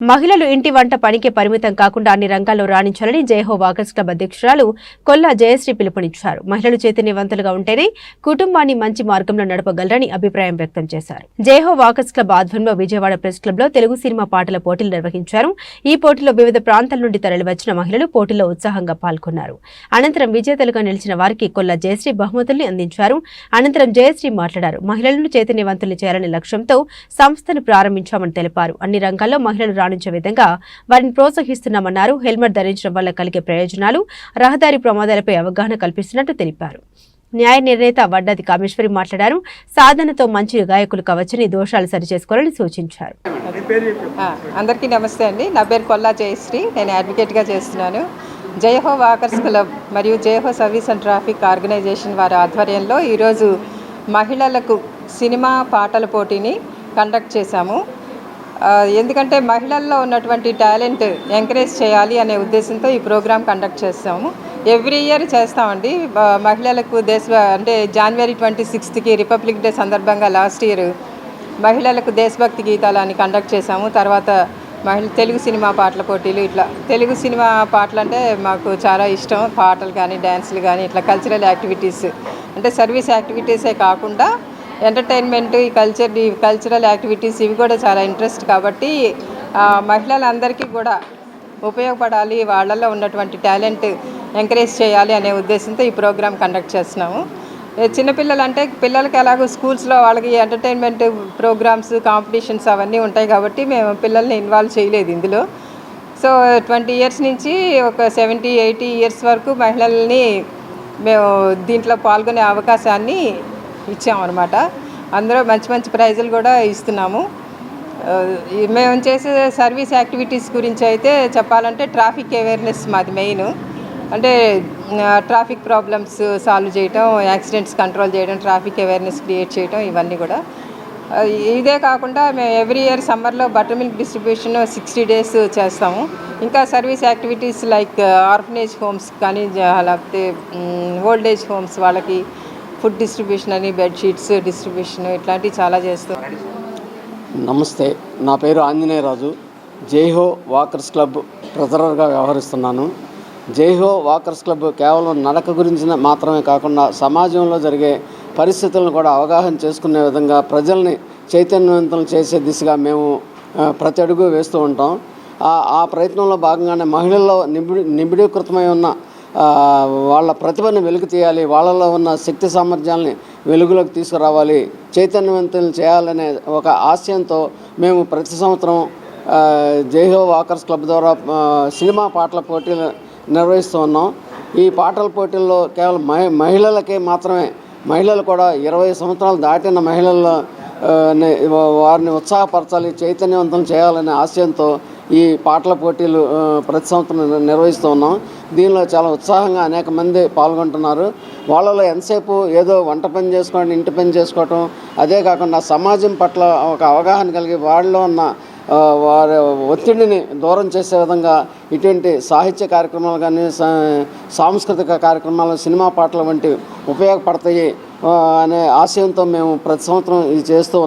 మహిళలు ఇంటి వంట పనికి పరిమితం కాకుండా అన్ని రంగాల్లో రాణించాలని జయహో వాకర్స్ క్లబ్ అధ్యక్షురాలు కొల్లా జయశ్రీ పిలుపునిచ్చారు. మహిళలు చైతన్యవంతులుగా ఉంటేనే కుటుంబాన్ని మంచి మార్గంలో నడపగలరని అభిప్రాయం వ్యక్తం చేశారు. జయహో వాకర్స్ క్లబ్ ఆధ్వర్యంలో విజయవాడ ప్రెస్ క్లబ్ లో తెలుగు సినిమా పాటల పోటీలు నిర్వహించారు. ఈ పోటీలో వివిధ ప్రాంతాల నుండి తరలివచ్చిన మహిళలు పోటీలో ఉత్సాహంగా పాల్గొన్నారు. అనంతరం విజేతలుగా నిలిచిన వారికి కొల్లా జయశ్రీ బహుమతుల్ని అందించారు. అనంతరం జయశ్రీ మాట్లాడారు. మహిళలను చైతన్యవంతులు చేయాలనే లక్ష్యంతో సంస్థను ప్రారంభించామని తెలిపారు. అన్ని రంగాల్లో మహిళలు రాణించే విధంగా వారిని ప్రోత్సహిస్తున్నామన్నారు. హెల్మెట్ ధరించడం వల్ల కలిగే ప్రయోజనాలు, రహదారి ప్రమాదాలపై అవగాహన కల్పిస్తున్నట్టు తెలిపారు. న్యాయ నిర్ణేత వడ్డాది కామేశ్వరి మాట్లాడారు. సాధనతో మంచి గాయకులు కావచ్చని, దోషాలు సరిచేసుకోవాలని సూచించారు. అందరికీ నమస్తే అండి. నా పేరు కొల్లా జయశ్రీ. నేను అడ్వకేట్గా చేస్తున్నాను. జయహో వాకర్స్ క్లబ్ మరియు జయహో సర్వీస్ అండ్ ట్రాఫిక్ ఆర్గనైజేషన్ వారి ఆధ్వర్యంలో ఈరోజు మహిళలకు సినిమా పాటల పోటీని కండక్ట్ చేశాము. ఎందుకంటే మహిళల్లో ఉన్నటువంటి టాలెంట్ ఎంకరేజ్ చేయాలి అనే ఉద్దేశంతో ఈ ప్రోగ్రాం కండక్ట్ చేస్తాము. ఎవ్రీ ఇయర్ చేస్తామండి. మహిళలకు అంటే జనవరి 26కి రిపబ్లిక్ డే సందర్భంగా లాస్ట్ ఇయర్ మహిళలకు దేశభక్తి గీతాలు అని కండక్ట్ చేశాము. తర్వాత తెలుగు సినిమా పాటల పోటీలు, ఇట్లా తెలుగు సినిమా పాటలు అంటే మాకు చాలా ఇష్టం. పాటలు కానీ, డ్యాన్సులు కానీ, ఇట్లా కల్చరల్ యాక్టివిటీస్ అంటే సర్వీస్ యాక్టివిటీసే కాకుండా ఎంటర్టైన్మెంట్, ఈ కల్చరల్ యాక్టివిటీస్ ఇవి కూడా చాలా ఇంట్రెస్ట్ కాబట్టి మహిళలందరికీ కూడా ఉపయోగపడాలి, వాళ్ళల్లో ఉన్నటువంటి టాలెంట్ ఎంకరేజ్ చేయాలి అనే ఉద్దేశంతో ఈ ప్రోగ్రాం కండక్ట్ చేస్తున్నాము. చిన్నపిల్లలు అంటే పిల్లలకి ఎలాగో స్కూల్స్లో వాళ్ళకి ఎంటర్టైన్మెంట్ ప్రోగ్రామ్స్, కాంపిటీషన్స్ అవన్నీ ఉంటాయి కాబట్టి మేము పిల్లల్ని ఇన్వాల్వ్ చేయలేదు ఇందులో. సో 20 ఇయర్స్ నుంచి ఒక 70-80 ఇయర్స్ వరకు మహిళల్ని మేము దీంట్లో పాల్గొనే అవకాశాన్ని ఇచ్చామన్నమాట. అందరూ మంచి మంచి ప్రైజులు కూడా ఇస్తున్నాము. మేము చేసే సర్వీస్ యాక్టివిటీస్ గురించి అయితే చెప్పాలంటే ట్రాఫిక్ అవేర్నెస్ మాది మెయిన్. అంటే ట్రాఫిక్ ప్రాబ్లమ్స్ సాల్వ్ చేయటం, యాక్సిడెంట్స్ కంట్రోల్ చేయడం, ట్రాఫిక్ అవేర్నెస్ క్రియేట్ చేయడం, ఇవన్నీ కూడా. ఇదే కాకుండా మేము ఎవ్రీ ఇయర్ సమ్మర్లో బటర్ మిల్క్ డిస్ట్రిబ్యూషన్ 60 days చేస్తాము. ఇంకా service activities like orphanage homes కానీ, లేకపోతే ఓల్డ్ ఏజ్ హోమ్స్ వాళ్ళకి ఫుడ్ డిస్ట్రిబ్యూషన్ అని, బెడ్షీట్స్ డిస్ట్రిబ్యూషన్, ఇట్లాంటివి చాలా చేస్తాం. నమస్తే, నా పేరు ఆంజనేయరాజు. జైహో వాకర్స్ క్లబ్ ట్రెజరర్గా వ్యవహరిస్తున్నాను. జైహో వాకర్స్ క్లబ్ కేవలం నడక గురించి మాత్రమే కాకుండా సమాజంలో జరిగే పరిస్థితులను కూడా అవగాహన చేసుకునే విధంగా ప్రజల్ని చైతన్యవంతం చేసే దిశగా మేము ప్రతి అడుగు వేస్తూ ఉంటాం. ఆ ప్రయత్నంలో భాగంగానే మహిళల్లో నిబిడీకృతమై ఉన్న వాళ్ళ ప్రతిభను వెలుగు తీయాలి, వాళ్ళలో ఉన్న శక్తి సామర్థ్యాలని వెలుగులోకి తీసుకురావాలి, చైతన్యవంతులను చేయాలనే ఒక ఆశయంతో మేము ప్రతి సంవత్సరం జైహో వాకర్స్ క్లబ్ ద్వారా సినిమా పాటల పోటీలు నిర్వహిస్తూ ఉన్నాం. ఈ పాటల పోటీల్లో కేవలం మహిళలకే మాత్రమే, మహిళలు కూడా 20 సంవత్సరాలు దాటిన మహిళల్లో వారిని ఉత్సాహపరచాలి, చైతన్యవంతం చేయాలనే ఆశయంతో ఈ పాటల పోటీలు ప్రతి సంవత్సరం నిర్వహిస్తూ ఉన్నాం. దీనిలో చాలా ఉత్సాహంగా అనేక మంది పాల్గొంటున్నారు. వాళ్ళలో ఎంతసేపు ఏదో వంట పని చేసుకోవడం, ఇంటి పని చేసుకోవటం, అదే కాకుండా సమాజం పట్ల ఒక అవగాహన కలిగి వాళ్ళలో ఉన్న వారి ఒత్తిడిని దూరం చేసే విధంగా ఇటువంటి సాహిత్య కార్యక్రమాలు కానీ, సాంస్కృతిక కార్యక్రమాలు, సినిమా పాటలు వంటివి ఉపయోగపడతాయి అనే ఆశయంతో మేము ప్రతి సంవత్సరం ఇది చేస్తూ